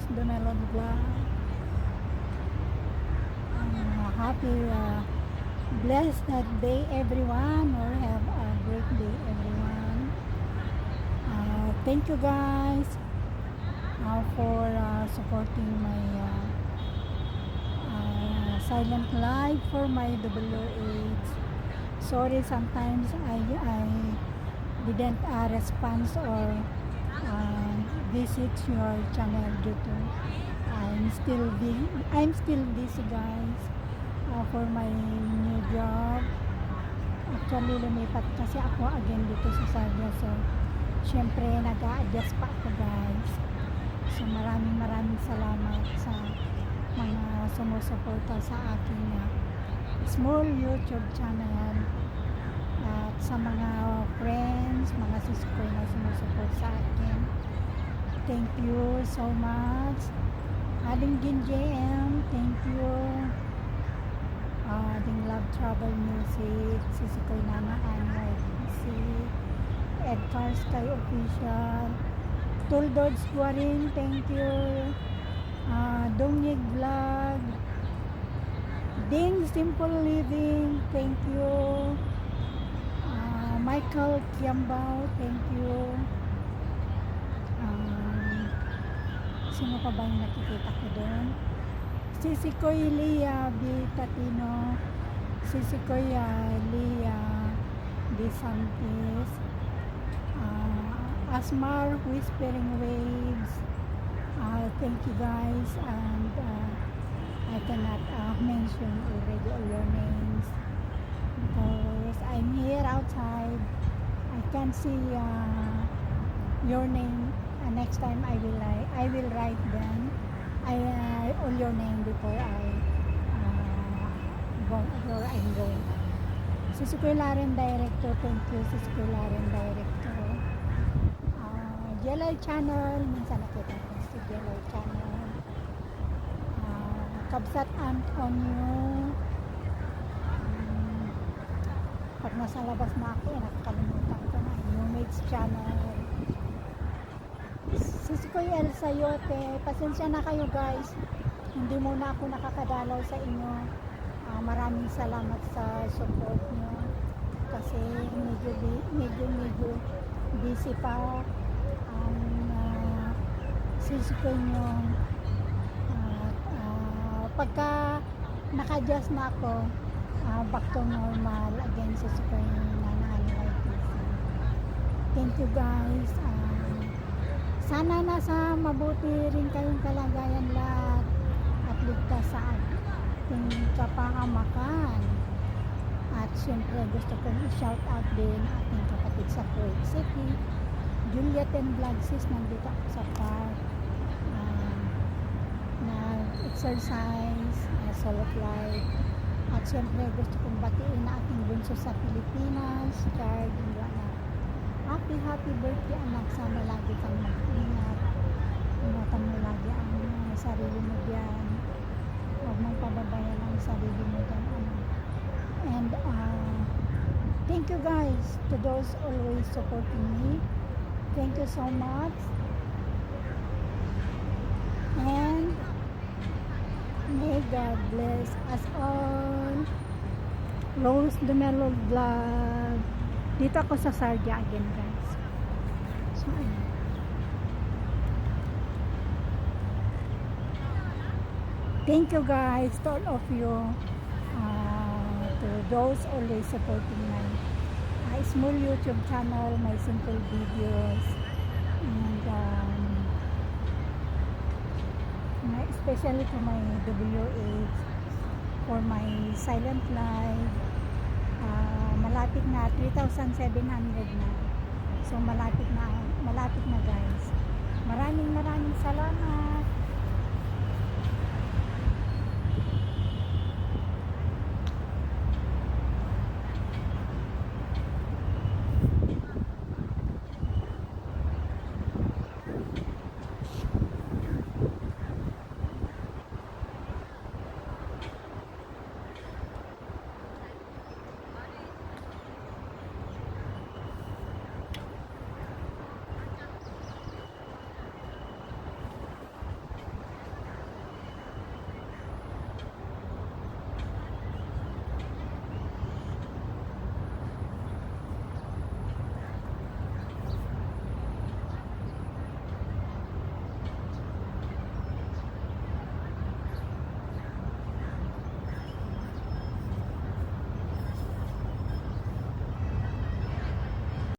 Rose Dumelon Vlog. Happy blessed day everyone, or have a great day everyone. Thank you guys for supporting my silent live for my WH. Sorry, sometimes I didn't respond or visit your channel due to I'm still busy guys for my new job. Actually lumipat kasi ako again dito sa Sabia, so syempre nag-a-adjust pa ako guys. So maraming salamat sa mga sumusuporta sa aking small YouTube channel, at sa mga friends, mga sisikoy na sumusupport sa akin. Thank you so much. Ading Gin JM, thank you. Ading Love Travel Music, sisikoy Nana NYC, Ed Cars Sky Official, Tuldods Guaring, thank you. Dongig Vlog, Ding Simple Living, thank you. Michael Kiambao, thank you. Sino pa ba yung nakikita ko doon? Sisikoy Lia Bitatino, Sisikoy Lia Disantis, Asmar Whispering Waves, thank you guys, and I cannot mention already all your names because I'm here outside. I can't see your name. Next time I will write them all your name before I go where I'm going. Sisikoy Laren Director, thank you. Sisikoy Laren Director. Jelay Channel, minsan nakita ko si Jelay Channel. Kabsat Antonio. Pag nasa labas na ako, nakakalimutan ko na. New Mates Channel. Sisikoy El Sayote, pasensya na kayo guys, hindi muna ako nakakadalaw sa inyo. Maraming salamat sa support nyo kasi medyo busy pa ang sisikoy nyo. Pagka naka-adjust na ako, back to normal again, sisikoy na NYC. Thank you guys. Sana nasa mabuti rin kayong kalagayan lahat at ligtas sa ating kapahamakan. At syempre gusto kong i-shout out din ating kapatid sa Kuwait City, Juliet and Vlogsis. Nandito ako sa park, nag-exercise, solo flight. At syempre gusto kong batiin na ating bunso sa Pilipinas, Chard, happy birthday anak, sana lagi kang mag-ingat, ingatan mo lagi ang sarili mo dyan, huwag mong pababayan ang sarili mo dyan anak. And thank you guys to those always supporting me, thank you so much, and may God bless us all. Rose Dumelon Vlog, dito ako sa Sardia again guys. So, thank you guys to all of you, to those always supporting my small YouTube channel, my simple videos, and especially to my WH, for my silent live. Malapit na 3,700 na. So malapit na guys. Maraming salamat.